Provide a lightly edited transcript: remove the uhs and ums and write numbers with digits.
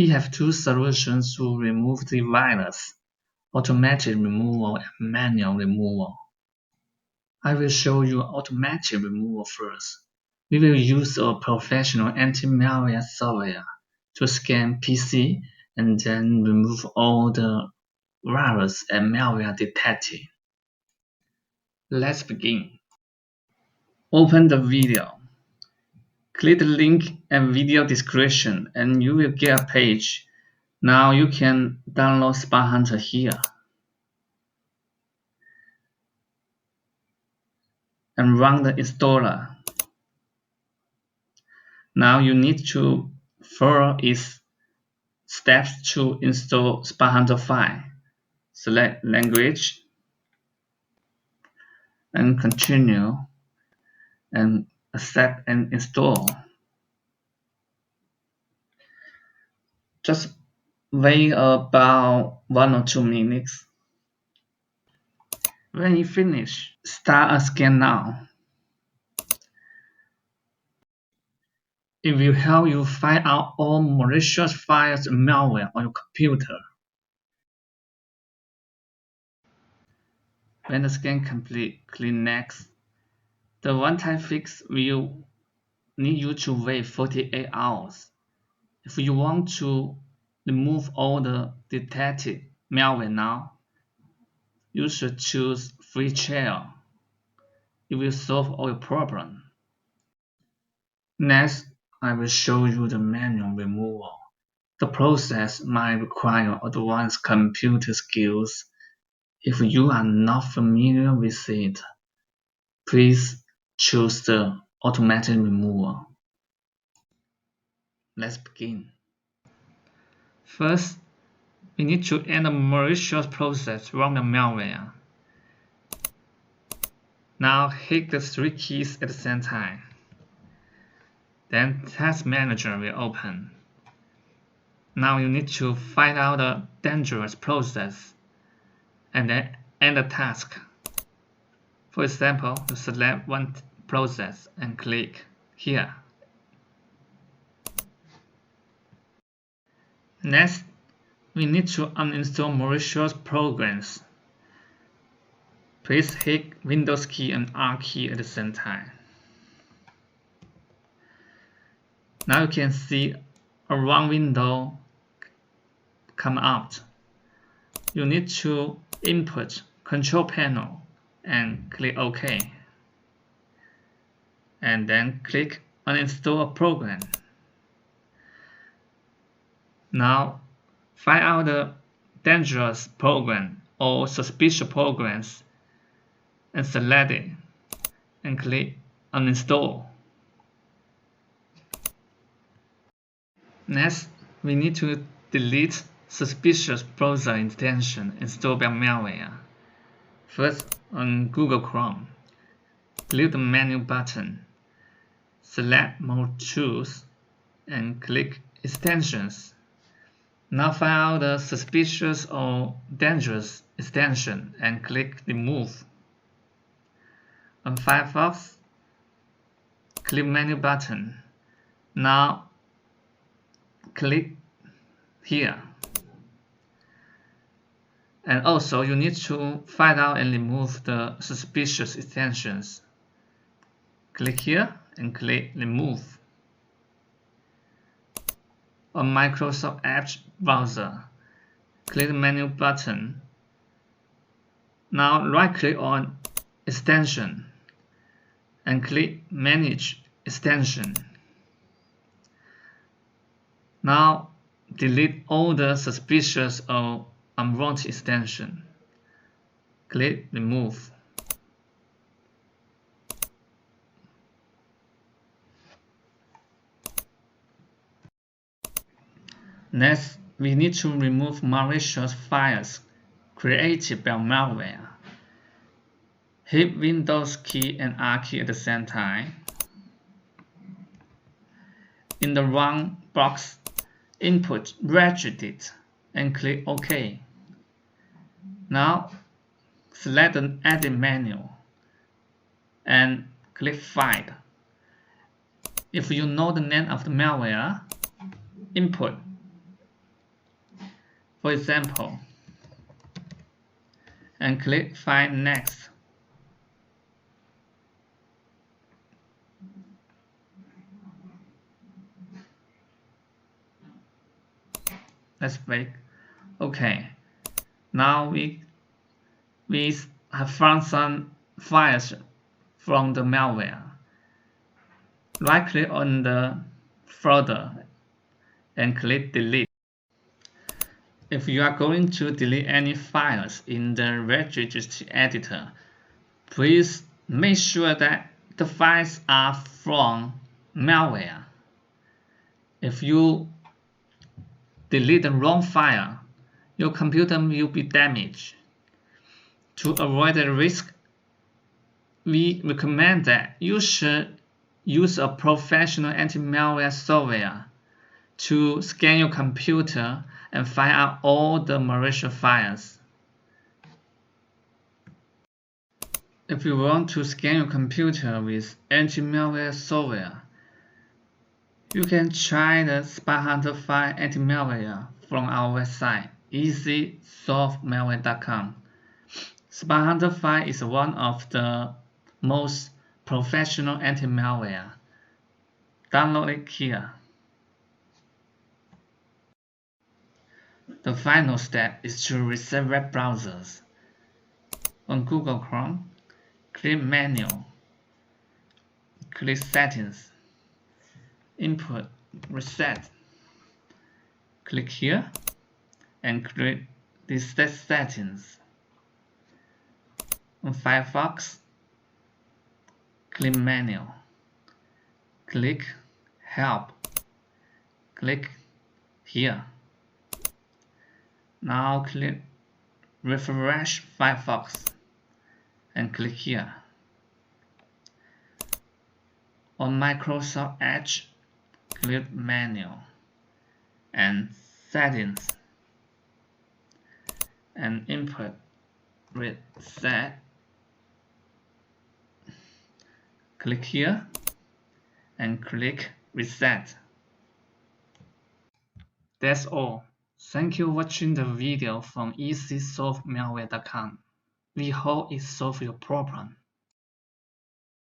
We have two solutions to remove the virus: automatic removal and manual removal. I will show you automatic removal first. We will use a professional anti-malware software to scan PC and then remove all the virus and malware detected. Let's begin. Open the video. Click the link and video description and you will get a page. Now you can download Spy Hunter here and run the installer. Now you need to follow its steps to install Spy Hunter file. Select language and continue and accept and install. Just wait about 1 or 2 minutes. When you finish, start a scan now. It will help you find out all malicious files and malware on your computer. When the scan complete, click Next. The one-time fix will need you to wait 48 hours. If you want to remove all the detected malware now, you should choose Free Trial. It will solve all your problems. Next, I will show you the manual removal. The process might require advanced computer skills. If you are not familiar with it, please choose the automatic removal. Let's begin. First, we need to end the malicious process run the malware. Now hit the 3 keys at the same time. Then Task Manager will open. Now you need to find out the dangerous process and then end the task. For example, you select one process and click here. Next, we need to uninstall malicious programs. Please hit Windows key and R key at the same time. Now you can see a wrong window come out. You need to input Control Panel and click OK. And then click Uninstall a program. Now find out the dangerous program or suspicious programs and select it and click Uninstall. Next, we need to delete suspicious browser extension installed by malware. First, on Google Chrome, click the menu button, select More Tools, and click Extensions. Now find out the suspicious or dangerous extension and click Remove. On Firefox, click Menu button. Now click here. And also you need to find out and remove the suspicious extensions. Click here and click Remove. On Microsoft Edge browser, click the menu button. Now right click on Extension and click Manage Extension. Now delete all the suspicious or unwanted extension. Click Remove. Next, we need to remove malicious files created by malware. Hit Windows key and R key at the same time. In the Run box, input regedit and click OK. Now select the Edit menu and click Find. If you know the name of the malware, input for example, and click Find Next. Let's wait. Okay, now we have found some files from the malware. Right click on the folder and click Delete. If you are going to delete any files in the registry editor, please make sure that the files are from malware. If you delete the wrong file, your computer will be damaged. To avoid the risk, we recommend that you should use a professional anti-malware software to scan your computer and find out all the malicious files. If you want to scan your computer with anti-malware software, you can try the Spy Hunter 5 anti-malware from our website, easysolvemalware.com. Spy Hunter 5 is one of the most professional anti-malware. Download it here. The final step is to reset web browsers. On Google Chrome, click Menu, click Settings, Input, Reset. Click here and click Reset Settings. On Firefox, click Menu, click Help, click here. Now click Refresh Firefox and click here. On Microsoft Edge, click Menu and Settings and Input, Reset. Click here and click Reset. That's all. Thank you for watching the video from easysolvemalware.com. We hope it solves your problem.